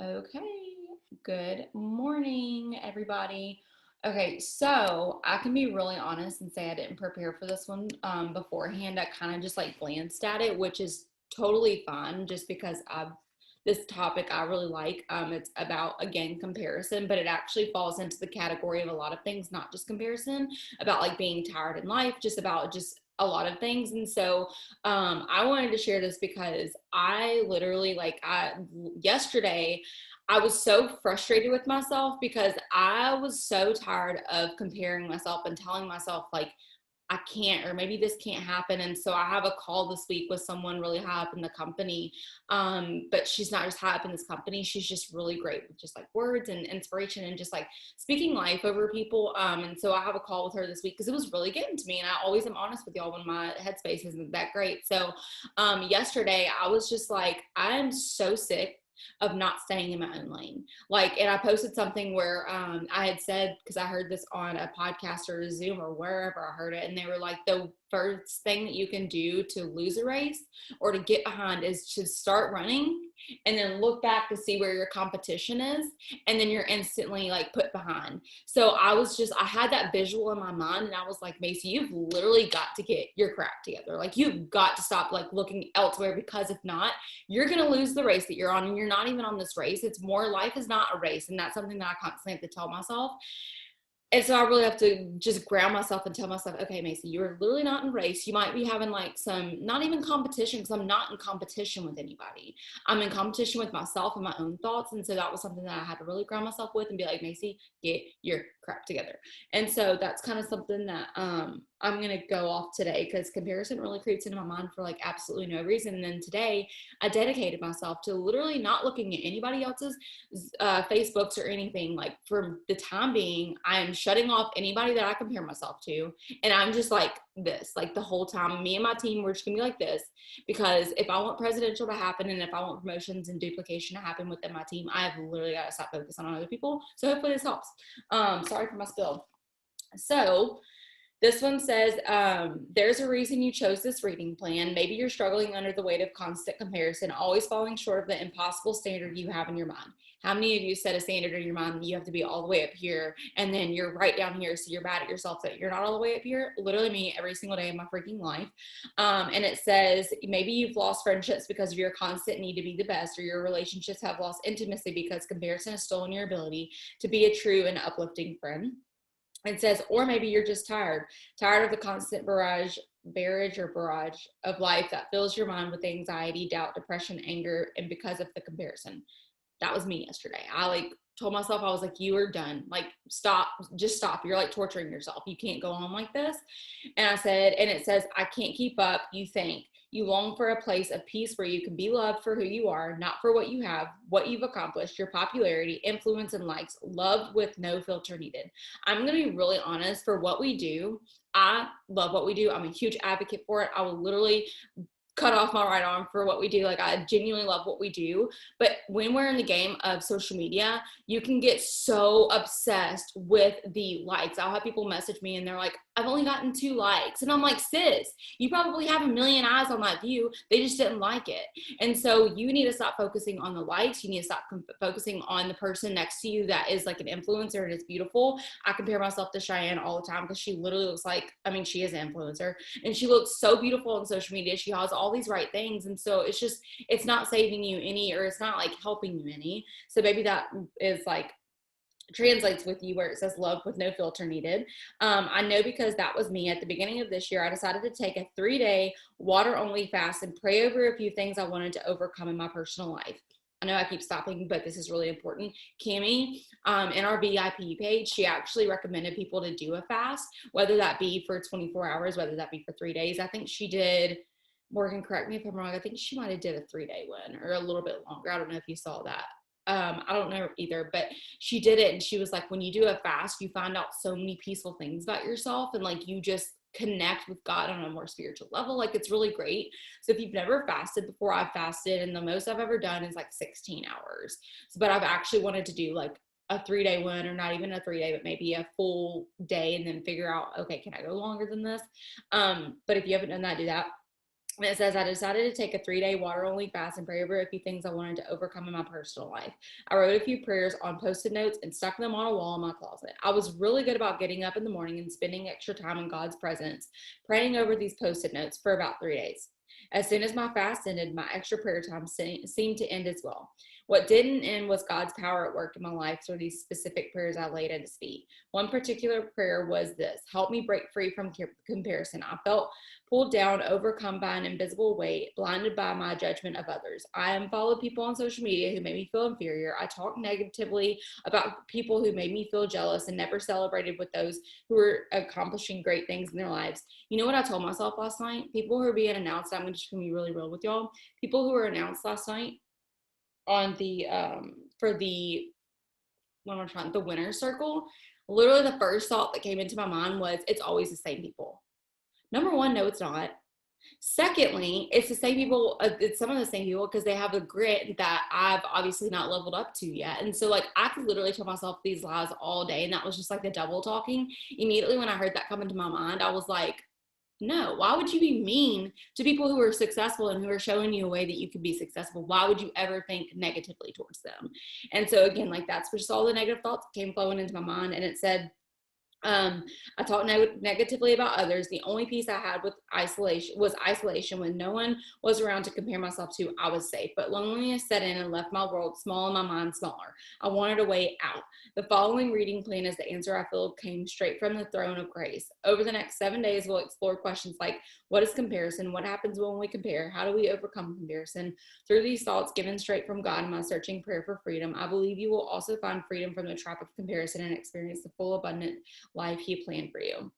Okay, good morning, everybody. Okay, so I can be really honest and say I didn't prepare for this one beforehand. I kind of just like glanced at it, which is totally fine just because this topic I really like. It's about, again, comparison, but it actually falls into the category of a lot of things, not just comparison, about like being tired in life, just about just a lot of things. And so I wanted to share this because I literally yesterday I was so frustrated with myself because I was so tired of comparing myself and telling myself like I can't, or maybe this can't happen. And so I have a call this week with someone really high up in the company. But she's not just high up in this company. She's just really great with just like words and inspiration and just like speaking life over people. And so I have a call with her this week because it was really getting to me. And I always am honest with y'all when my headspace isn't that great. So yesterday I was just like, I'm so sick of not staying in my own lane. Like, and I posted something where I had said, because I heard this on a podcast or a Zoom or wherever I heard it, and they were like, the first thing that you can do to lose a race or to get behind is to start running and then look back to see where your competition is, and then you're instantly like put behind. So I had that visual in my mind, and I was like, Macy, you've literally got to get your crap together. Like, you've got to stop like looking elsewhere, because if not, you're going to lose the race that you're on, and you're not even on this race. It's more, life is not a race. And that's something that I constantly have to tell myself. And so I really have to just ground myself and tell myself, okay, Macy, you're literally not in race. You might be having like some, not even competition, because I'm not in competition with anybody. I'm in competition with myself and my own thoughts. And so that was something that I had to really ground myself with and be like, Macy, get your crap together. And so that's kind of something that I'm going to go off today, because comparison really creeps into my mind for like absolutely no reason. And then today I dedicated myself to literally not looking at anybody else's Facebooks or anything. Like, for the time being, I am shutting off anybody that I compare myself to, and I'm just like this, like the whole time. Me and my team, we're just gonna be like this, because if I want presidential to happen and if I want promotions and duplication to happen within my team, I have literally got to stop focusing on other people. So hopefully this helps. Sorry for my spill. So this one says, there's a reason you chose this reading plan. Maybe you're struggling under the weight of constant comparison, always falling short of the impossible standard you have in your mind. How many of you set a standard in your mind that you have to be all the way up here, and then you're right down here, so you're mad at yourself that you're not all the way up here? Literally me every single day of my freaking life. And it says, maybe you've lost friendships because of your constant need to be the best, or your relationships have lost intimacy because comparison has stolen your ability to be a true and uplifting friend. It says, or maybe you're just tired of the constant barrage of life that fills your mind with anxiety, doubt, depression, anger, and because of the comparison. That was me yesterday. I like told myself, I was like, you are done. Like, stop, just stop. You're like torturing yourself. You can't go on like this. And I said, and it says, I can't keep up. You think you long for a place of peace where you can be loved for who you are, not for what you have, what you've accomplished, your popularity, influence, and likes, loved with no filter needed. I'm going to be really honest. For what we do, I love what we do. I'm a huge advocate for it. I will literally cut off my right arm for what we do. Like, I genuinely love what we do. But when we're in the game of social media, you can get so obsessed with the likes. I'll have people message me and they're like, I've only gotten 2 likes. And I'm like, sis, you probably have a million eyes on that view. They just didn't like it. And so you need to stop focusing on the likes. You need to stop focusing on the person next to you that is like an influencer and is beautiful. I compare myself to Cheyenne all the time because she literally looks like, I mean, she is an influencer and she looks so beautiful on social media. She has all these right things. And so it's not saving you any, or it's not like helping you any. So maybe that is like translates with you where it says love with no filter needed. I know, because that was me at the beginning of this year. I decided to take a 3-day water only fast and pray over a few things I wanted to overcome in my personal life. I know I keep stopping, but this is really important. Cami, in our VIP page, she actually recommended people to do a fast, whether that be for 24 hours, whether that be for 3 days. I think she did, Morgan, correct me if I'm wrong, I think she might have did a 3-day one or a little bit longer. I don't know if you saw that. I don't know either, but she did it, and she was like, when you do a fast, you find out so many peaceful things about yourself, and like you just connect with God on a more spiritual level. Like, it's really great. So if you've never fasted before, I've fasted, and the most I've ever done is like 16 hours. So, but I've actually wanted to do like a 3-day one, or not even a 3-day, but maybe a full day, and then figure out, okay, can I go longer than this? But if you haven't done that, do that. And it says, I decided to take a 3-day water only fast and pray over a few things I wanted to overcome in my personal life. I wrote a few prayers on post-it notes and stuck them on a wall in my closet. I was really good about getting up in the morning and spending extra time in God's presence, praying over these post-it notes for about 3 days. As soon as my fast ended, my extra prayer time seemed to end as well. What didn't end was God's power at work in my life through these specific prayers I laid at his feet. One particular prayer was this: help me break free from comparison. I felt pulled down, overcome by an invisible weight, blinded by my judgment of others. I unfollowed people on social media who made me feel inferior. I talked negatively about people who made me feel jealous and never celebrated with those who were accomplishing great things in their lives. You know what I told myself last night? People who are being announced, I'm just going to be really real with y'all. People who were announced last night on the, for the, what am I trying, the winner's circle, literally the first thought that came into my mind was, it's always the same people. Number one, no, it's not. Secondly, it's the same people, it's some of the same people because they have the grit that I've obviously not leveled up to yet. And so, like, I could literally tell myself these lies all day, and that was just like the double talking. Immediately when I heard that come into my mind, I was like, no, why would you be mean to people who are successful and who are showing you a way that you can be successful? Why would you ever think negatively towards them? And so, again, like, that's just all the negative thoughts came flowing into my mind. And it said, I talked negatively about others. The only peace I had with isolation. When no one was around to compare myself to, I was safe. But loneliness set in and left my world small and my mind smaller. I wanted a way out. The following reading plan is the answer I feel came straight from the throne of grace. Over the next 7 days, we'll explore questions like, what is comparison? What happens when we compare? How do we overcome comparison? Through these thoughts given straight from God in my searching prayer for freedom, I believe you will also find freedom from the trap of comparison and experience the full, abundant life he planned for you.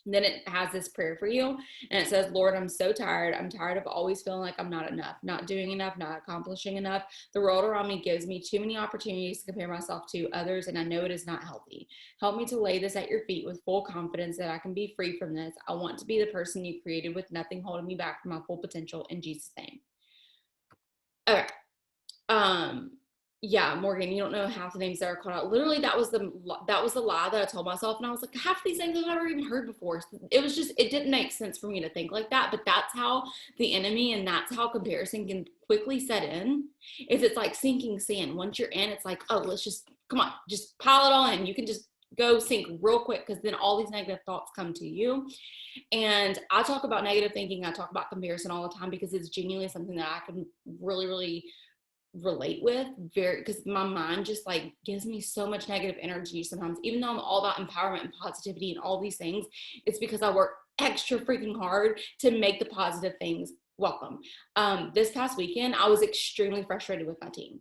And then it has this prayer for you, and it says, Lord, I'm so tired. I'm tired of always feeling like I'm not enough, not doing enough, not accomplishing enough. The world around me gives me too many opportunities to compare myself to others, and I know it is not healthy. Help me to lay this at your feet with full confidence that I can be free from this. I want to be the person you created with nothing holding me back from my full potential, in Jesus' name. Okay. Yeah, Morgan, you don't know half the names that are called out. Literally, that was the lie that I told myself, and I was like, half of these things I've never even heard before. It was just, it didn't make sense for me to think like that. But that's how the enemy, and that's how comparison can quickly set in. Is it's like sinking sand. Once you're in, it's like, oh, let's just come on, just pile it all in. You can just go sink real quick because then all these negative thoughts come to you. And I talk about negative thinking. I talk about comparison all the time because it's genuinely something that I can really, really relate with, very, because my mind just like gives me so much negative energy sometimes. Even though I'm all about empowerment and positivity and all these things, it's because I work extra freaking hard to make the positive things welcome. This past weekend, I was extremely frustrated with my team.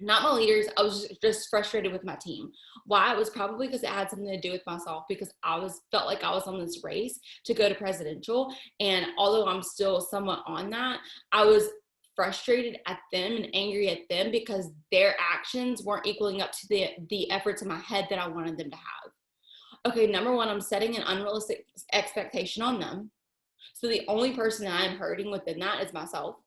Not my leaders. I was just frustrated with my team. Why? It was probably because it had something to do with myself, because felt like I was on this race to go to presidential. And although I'm still somewhat on that, I was frustrated at them and angry at them because their actions weren't equaling up to the efforts in my head that I wanted them to have. Okay, number one, I'm setting an unrealistic expectation on them. So the only person that I'm hurting within that is myself.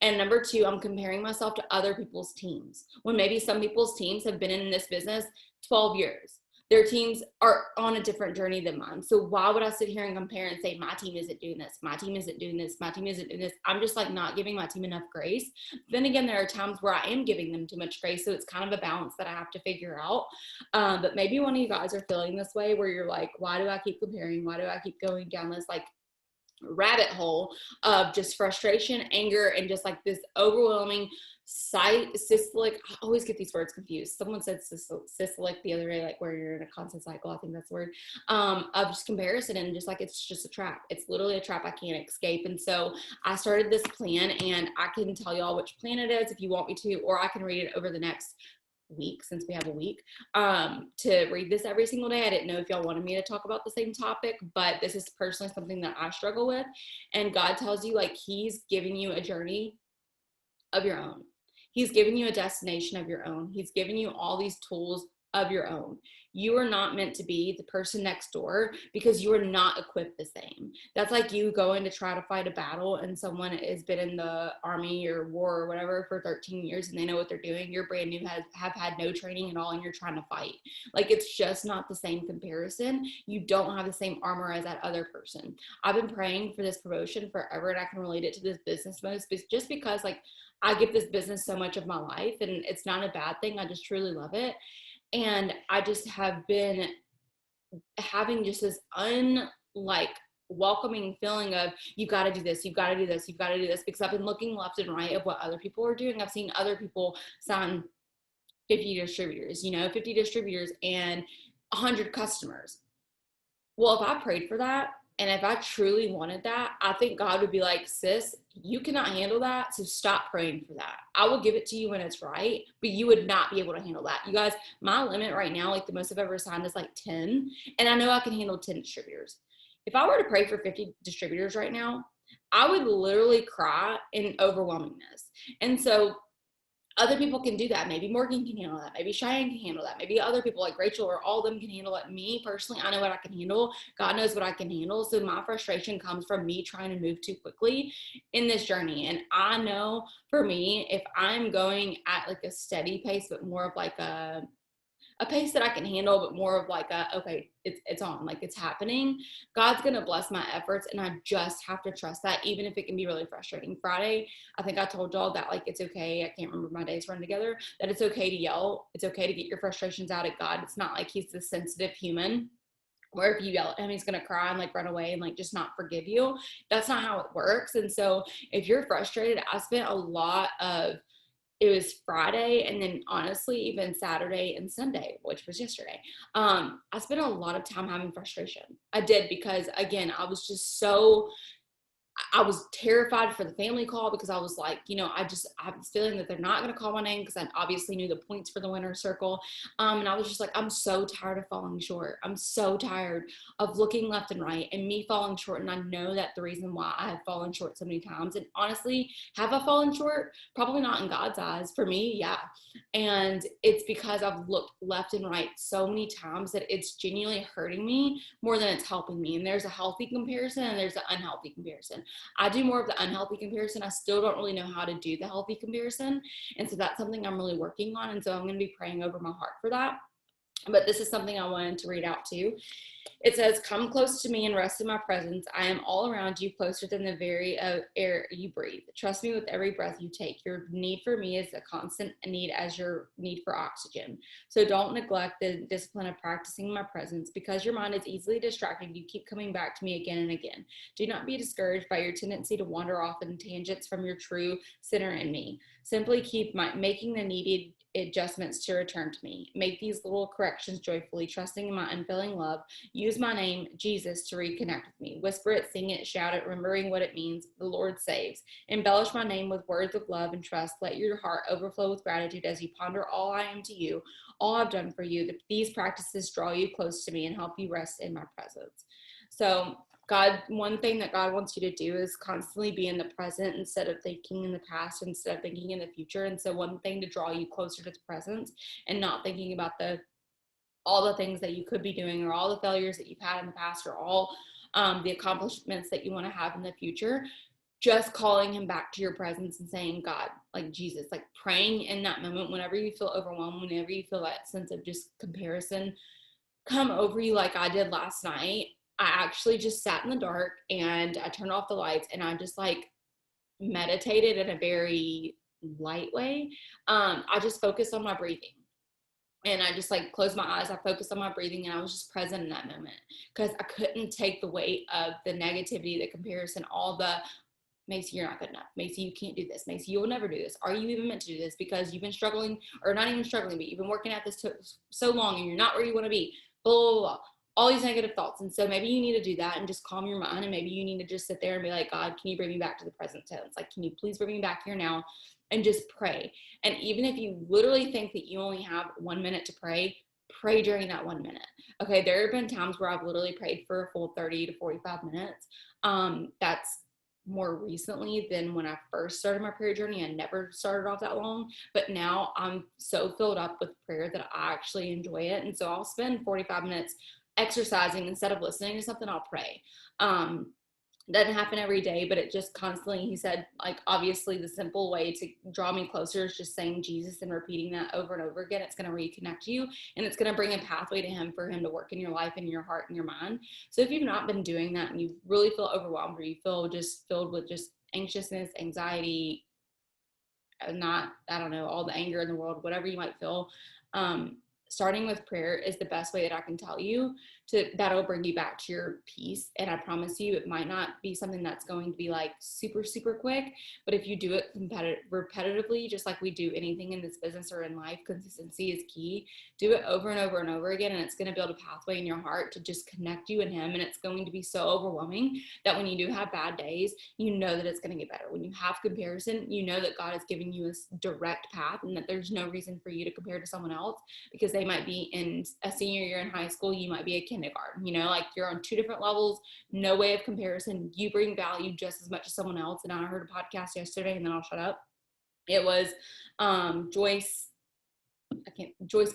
And number two, I'm comparing myself to other people's teams, when maybe some people's teams have been in this business 12 years. Their teams are on a different journey than mine. So why would I sit here and compare and say, my team isn't doing this, my team isn't doing this, my team isn't doing this? I'm just like not giving my team enough grace. Then again, there are times where I am giving them too much grace. So it's kind of a balance that I have to figure out. But maybe one of you guys are feeling this way, where you're like, why do I keep comparing? Why do I keep going down this like rabbit hole of just frustration, anger, and just like this overwhelming systolic, I always get these words confused. Someone said systolic the other day, like where you're in a constant cycle, I think that's the word, of just comparison, and just like, it's just a trap. It's literally a trap I can't escape. And so I started this plan, and I can tell y'all which plan it is if you want me to, or I can read it over the next week, since we have a week to read this every single day. I didn't know if y'all wanted me to talk about the same topic, but this is personally something that I struggle with. And God tells you, like, he's giving you a journey of your own. He's giving you a destination of your own. He's giving you all these tools of your own. You are not meant to be the person next door because you are not equipped the same. That's like you going to try to fight a battle and someone has been in the army or war or whatever for 13 years and they know what they're doing. You're brand new, have had no training at all, and you're trying to fight. Like, it's just not the same comparison. You don't have the same armor as that other person. I've been praying for this promotion forever, and I can relate it to this business most, just because like I give this business so much of my life, and it's not a bad thing. I just truly love it. And I just have been having just this welcoming feeling of, you've got to do this, you've got to do this, you've got to do this, because I've been looking left and right of what other people are doing. I've seen other people sign 50 distributors, 50 distributors and 100 customers. Well, if I prayed for that, and if I truly wanted that, I think God would be like, sis, you cannot handle that, so stop praying for that. I will give it to you when it's right, but you would not be able to handle that. You guys, my limit right now, like the most I've ever signed is like 10, and I know I can handle 10 distributors. If I were to pray for 50 distributors right now, I would literally cry in overwhelmingness. And so other people can do that. Maybe Morgan can handle that. Maybe Cheyenne can handle that. Maybe other people like Rachel or all of them can handle it. Me personally, I know what I can handle. God knows what I can handle. So my frustration comes from me trying to move too quickly in this journey. And I know for me, if I'm going at like a steady pace, but more of like a pace that I can handle, but more of like okay, it's on, like it's happening. God's going to bless my efforts. And I just have to trust that, even if it can be really frustrating. Friday, I think I told y'all that like, it's okay. I can't remember, my days run together, that it's okay to yell. It's okay to get your frustrations out at God. It's not like he's this sensitive human where if you yell at him, he's going to cry and like run away and like just not forgive you. That's not how it works. And so if you're frustrated, I spent a lot of, it was Friday, and then honestly even Saturday and Sunday, which was yesterday, I spent a lot of time having frustration. I did, because again, I was just so, I was terrified for the family call, because I was like, I have this feeling that they're not going to call my name, because I obviously knew the points for the winner's circle. And I was just like, I'm so tired of falling short. I'm so tired of looking left and right and me falling short. And I know that the reason why I have fallen short so many times, and honestly, have I fallen short? Probably not in God's eyes. For me, yeah. And it's because I've looked left and right so many times that it's genuinely hurting me more than it's helping me. And there's a healthy comparison and there's an unhealthy comparison. I do more of the unhealthy comparison. I still don't really know how to do the healthy comparison. And so that's something I'm really working on. And so I'm going to be praying over my heart for that. But this is something I wanted to read out too. It says, come close to me and rest in my presence. I am all around you, closer than the very air you breathe. Trust me with every breath you take. Your need for me is a constant need as your need for oxygen. So don't neglect the discipline of practicing my presence. Because your mind is easily distracted, you keep coming back to me again and again. Do not be discouraged by your tendency to wander off in tangents from your true center in me. Simply keep making the needed adjustments to return to me. Make these little corrections joyfully, trusting in my unfailing love. Use my name, Jesus, to reconnect with me. Whisper it, sing it, shout it, remembering what it means. The Lord saves. Embellish my name with words of love and trust. Let your heart overflow with gratitude as you ponder all I am to you, all I've done for you. These practices draw you close to me and help you rest in my presence. So God, one thing that God wants you to do is constantly be in the present instead of thinking in the past, instead of thinking in the future. And so one thing to draw you closer to the present and not thinking about all the things that you could be doing, or all the failures that you've had in the past, or all the accomplishments that you want to have in the future, just calling him back to your presence and saying, God, like Jesus, like praying in that moment, whenever you feel overwhelmed, whenever you feel that sense of just comparison come over you, like I did last night. I actually just sat in the dark and I turned off the lights and I just like meditated in a very light way. I just focused on my breathing. And I just like closed my eyes. I focused on my breathing and I was just present in that moment, because I couldn't take the weight of the negativity, the comparison, all the, Macy, you're not good enough. Macy, you can't do this. Macy, you will never do this. Are you even meant to do this? Because you've been struggling, or not even struggling, but you've been working at this so long and you're not where you want to be. Blah, blah, blah. All these negative thoughts. And so maybe you need to do that and just calm your mind. And maybe you need to just sit there and be like, God, can you bring me back to the present tense? Like, can you please bring me back here now? And just pray. And even if you literally think that you only have 1 minute to pray, pray during that 1 minute. Okay, there have been times where I've literally prayed for a full 30 to 45 minutes. That's more recently than when I first started my prayer journey. I never started off that long, but now I'm so filled up with prayer that I actually enjoy it. And so I'll spend 45 minutes exercising. Instead of listening to something, I'll pray. Doesn't happen every day, but it just constantly, he said, like, obviously the simple way to draw me closer is just saying Jesus and repeating that over and over again. It's going to reconnect you, and it's going to bring a pathway to him for him to work in your life and your heart and your mind. So if you've not been doing that and you really feel overwhelmed, or you feel just filled with just anxiousness, anxiety, not, I don't know, all the anger in the world, whatever you might feel, starting with prayer is the best way that I can tell you that'll bring you back to your peace. And I promise you, it might not be something that's going to be like super, super quick, but if you do it repetitively, just like we do anything in this business or in life, consistency is key. Do it over and over and over again, and it's going to build a pathway in your heart to just connect you and him. And it's going to be so overwhelming that when you do have bad days, you know that it's going to get better. When you have comparison, you know that God is giving you a direct path, and that there's no reason for you to compare to someone else, because they might be in a senior year in high school, you might be a kindergarten, like you're on two different levels, no way of comparison. You bring value just as much as someone else. And I heard a podcast yesterday, and then I'll shut up. It was Joyce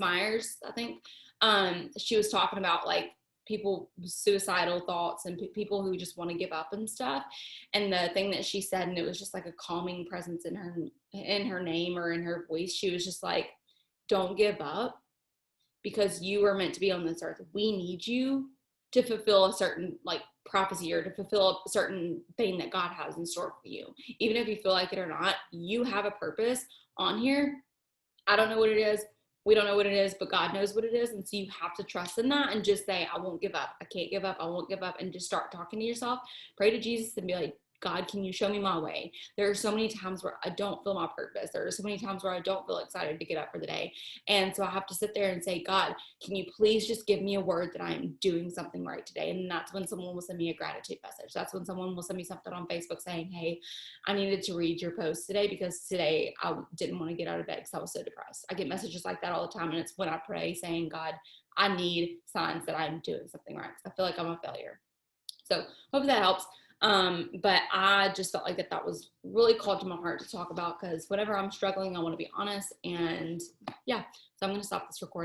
Myers, I think. She was talking about like people, suicidal thoughts, and people who just want to give up and stuff. And the thing that she said, and it was just like a calming presence in her name or in her voice, she was just like, don't give up, because you are meant to be on this earth. We need you to fulfill a certain like prophecy, or to fulfill a certain thing that God has in store for you. Even if you feel like it or not, you have a purpose on here. I don't know what it is. We don't know what it is, but God knows what it is. And so you have to trust in that and just say, I won't give up. I can't give up. I won't give up. And just start talking to yourself. Pray to Jesus and be like, God, can you show me my way? There are so many times where I don't feel my purpose. There are so many times where I don't feel excited to get up for the day. And so I have to sit there and say, God, can you please just give me a word that I am doing something right today? And that's when someone will send me a gratitude message. That's when someone will send me something on Facebook saying, hey, I needed to read your post today because today I didn't want to get out of bed because I was so depressed. I get messages like that all the time. And it's when I pray saying, God, I need signs that I'm doing something right, because I feel like I'm a failure. So hope that helps. But I just felt like that was really called to my heart to talk about, because whenever I'm struggling, I want to be honest. And yeah, so I'm going to stop this recording.